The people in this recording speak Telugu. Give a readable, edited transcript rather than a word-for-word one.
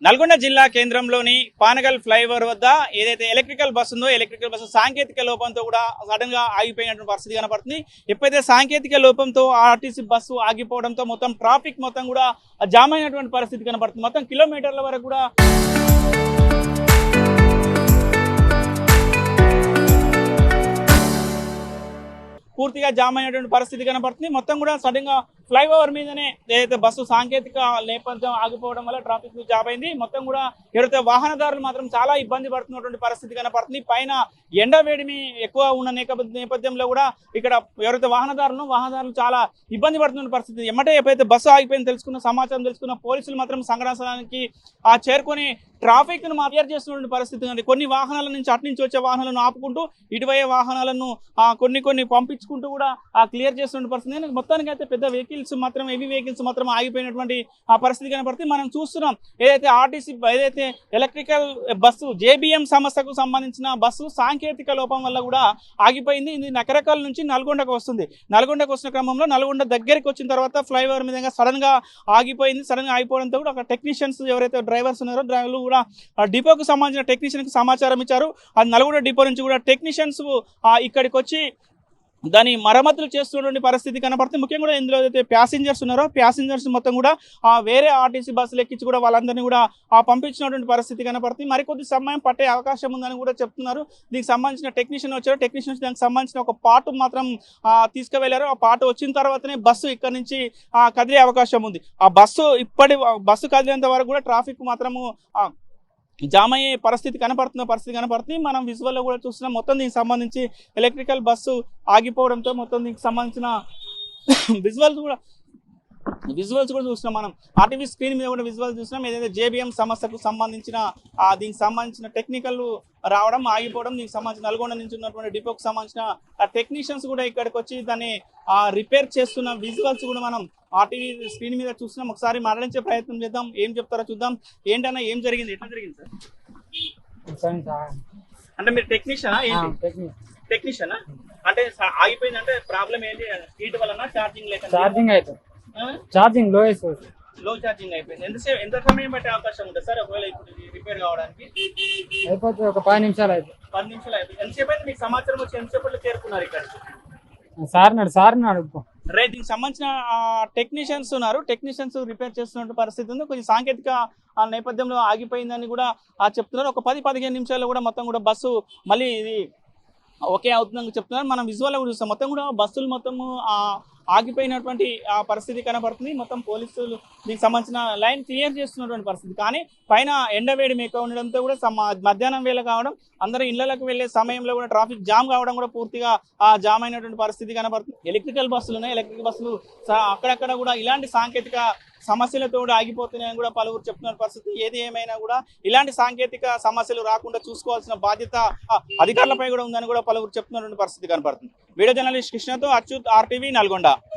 నల్గొండ జిల్లా కేంద్రంలోని పానగల్ ఫ్లైఓవర్ వద్ద ఏదైతే ఎలక్ట్రికల్ బస్సు ఉందో ఎలక్ట్రికల్ బస్సు సాంకేతిక లోపంతో కూడా సడన్ గా ఆగిపోయినటువంటి పరిస్థితి కనపడుతుంది. ఎప్పుడైతే సాంకేతిక లోపంతో ఆర్టీసీ బస్సు ఆగిపోవడంతో మొత్తం ట్రాఫిక్ మొత్తం కూడా జామ్ అయినటువంటి పరిస్థితి కనపడుతుంది. మొత్తం కిలోమీటర్ల వరకు కూడా పూర్తిగా జామ్ అయినటువంటి పరిస్థితి కనపడుతుంది. మొత్తం కూడా సడన్ గా ఫ్లైఓవర్ మీదనే ఏదైతే బస్సు సాంకేతిక నేపథ్యం ఆగిపోవడం వల్ల ట్రాఫిక్ జామ్ అయింది. మొత్తం కూడా ఎవరైతే వాహనదారులు మాత్రం చాలా ఇబ్బంది పడుతున్నటువంటి పరిస్థితి కనపడుతుంది. పైన ఎండ వేడిమి ఎక్కువ ఉన్న నేపథ్యంలో కూడా ఇక్కడ ఎవరైతే వాహనదారులు చాలా ఇబ్బంది పడుతున్న పరిస్థితి. ఎప్పుడైతే బస్సు ఆగిపోయింది సమాచారం తెలుసుకున్న పోలీసులు మాత్రం సంఘటన స్థలానికి చేరుకొని ట్రాఫిక్ ను క్లియర్ చేస్తున్న పరిస్థితి ఉంది. కొన్ని వాహనాల నుంచి అటు నుంచి వచ్చే వాహనాలను ఆపుకుంటూ ఇటువైపు వాహనాలను కొన్ని పంపించుకుంటూ కూడా క్లియర్ చేస్తున్న పరిస్థితి. మొత్తానికి అయితే పెద్ద వెహికల్స్ మాత్రం హెవీ వెహికల్స్ మాత్రం ఆగిపోయినటువంటి పరిస్థితి కనపడుతుంది. మనం చూస్తున్నాం ఏదైతే ఆర్టీసీ ఏదైతే ఎలక్ట్రికల్ బస్సు జేబీఎం సంస్థకు సంబంధించిన బస్సు సాంకేతిక లోపం వల్ల కూడా ఆగిపోయింది. ఇది నకరకల్ నుంచి నల్గొండకు వస్తుంది. నల్గొండకు వస్తున్న క్రమంలో నల్గొండ దగ్గరికి వచ్చిన తర్వాత ఫ్లైఓవర్ మీద సడన్ గా ఆగిపోయింది. సడన్ గా ఆగిపోవడంతో కూడా అక్కడ టెక్నీషియన్స్ ఎవరైతే డ్రైవర్స్ ఉన్నారో డ్రైవర్లు కూడా డిపోకు సంబంధించిన టెక్నీషియన్ కి సమాచారం ఇచ్చారు. అది నల్గొండ డిపో నుంచి కూడా టెక్నీషియన్స్ ఇక్కడికి వచ్చి దాని మరమ్మతులు చేస్తున్నటువంటి పరిస్థితి కనపడుతుంది. ముఖ్యంగా కూడా ఇందులో అయితే ప్యాసింజర్స్ ఉన్నారో ప్యాసింజర్స్ మొత్తం కూడా వేరే ఆర్టీసీ బస్సులు ఎక్కించి కూడా వాళ్ళందరినీ కూడా పంపించినటువంటి పరిస్థితి కనపడుతుంది. మరికొద్ది సమయం పట్టే అవకాశం ఉందని కూడా చెప్తున్నారు. దీనికి సంబంధించిన టెక్నీషియన్ వచ్చారు. టెక్నీషియన్స్ దానికి సంబంధించిన ఒక పార్ట్ మాత్రం తీసుకువెళ్లారు. ఆ పార్ట్ వచ్చిన తర్వాతనే బస్సు ఇక్కడ నుంచి కదిలే అవకాశం ఉంది. ఆ బస్సు కదిలేంత వరకు కూడా ట్రాఫిక్ మాత్రము జామ్ అయ్యే పరిస్థితి కనపడుతుంది. మనం విజువల్లో కూడా చూస్తున్నాం. మొత్తం దీనికి సంబంధించి ఎలక్ట్రికల్ బస్సు ఆగిపోవడంతో మొత్తం దీనికి సంబంధించిన విజువల్స్ కూడా చూస్తున్నాం. మనం ఆర్టీవీ స్క్రీన్ మీద కూడా విజువల్స్ చూస్తున్నాం. ఏదైతే జేబీఎం సంస్థకు సంబంధించిన దీనికి సంబంధించిన టెక్నికల్ రావడం ఆగిపోవడం, దీనికి సంబంధించిన నల్గొండ నుంచి ఉన్నటువంటి డిపోకి సంబంధించిన టెక్నీషియన్స్ కూడా ఇక్కడికి వచ్చి దాన్ని రిపేర్ చేస్తున్న విజువల్స్ కూడా మనం ఆర్టీవీ స్క్రీన్ మీద చూస్తున్నాం. ఒకసారి మాట్లాడించే ప్రయత్నం చేద్దాం. ఏం చెప్తారో చూద్దాం. ఏంటన్నా ఏం జరిగింది, ఎట్లా జరిగింది సార్? అంటే మీరు టెక్నీషియనా? టెక్నీషియనా అంటే ఆగిపోయింది అంటే ప్రాబ్లం ఏంటి? హీట్ వలన ఛార్జింగ్ లేక ఛార్జింగ్ లో ఛార్జింగ్ అయిపోయింది. ఎంత సమయం పట్టే అవకాశం ఉంటుంది సార్ ఒకవేళ ఇప్పుడు రిపేర్ కావడానికి? అయిపోతుంది ఒక 10 నిమిషాలు అయిపోతుంది. 10 నిమిషాలు అయిపోయింది. ఎంతసేపు అయితే మీకు సమాచారం వచ్చి ఎంతసేపట్లో చేరుకున్నారు ఇక్కడ? సార్ అడుగు రైట్. దీనికి సంబంధించిన టెక్నీషియన్స్ ఉన్నారు. టెక్నీషియన్స్ రిపేర్ చేస్తున్న పరిస్థితి ఉంది. కొంచెం సాంకేతిక నేపథ్యంలో ఆగిపోయిందని కూడా చెప్తున్నారు. ఒక 10-15 నిమిషాల్లో కూడా మొత్తం కూడా బస్సు మళ్ళీ ఇది ఓకే అవుతుందని చెప్తున్నారు. మనం విజువల్ కూడా చూస్తాం. మొత్తం కూడా బస్సులు మొత్తము ఆగిపోయినటువంటి పరిస్థితి కనపడుతుంది. మొత్తం పోలీసులు దీనికి సంబంధించిన లైన్ క్లియర్ చేస్తున్నటువంటి పరిస్థితి. కానీ పైన ఎండవేడి ఎక్కువ ఉండడంతో కూడా మధ్యాహ్నం వేళ కావడం, అందరూ ఇళ్లకు వెళ్లే సమయంలో కూడా ట్రాఫిక్ జామ్ కావడం కూడా పూర్తిగా జామ్ అయినటువంటి పరిస్థితి కనపడుతుంది. ఎలక్ట్రికల్ బస్సులు ఉన్నాయి. ఎలక్ట్రికల్ బస్సులు అక్కడక్కడ కూడా ఇలాంటి సాంకేతిక సమస్యలతో ఆగిపోతున్నాయని కూడా పలువురు చెప్తున్న పరిస్థితి. ఏది ఏమైనా కూడా ఇలాంటి సాంకేతిక సమస్యలు రాకుండా చూసుకోవాల్సిన బాధ్యత అధికారులపై కూడా ఉందని కూడా పలువురు చెప్తున్నటువంటి పరిస్థితి కనపడుతుంది. వీడియో జర్నలిస్ట్ కృష్ణతో అచ్యుత్, RTV నల్గొండ.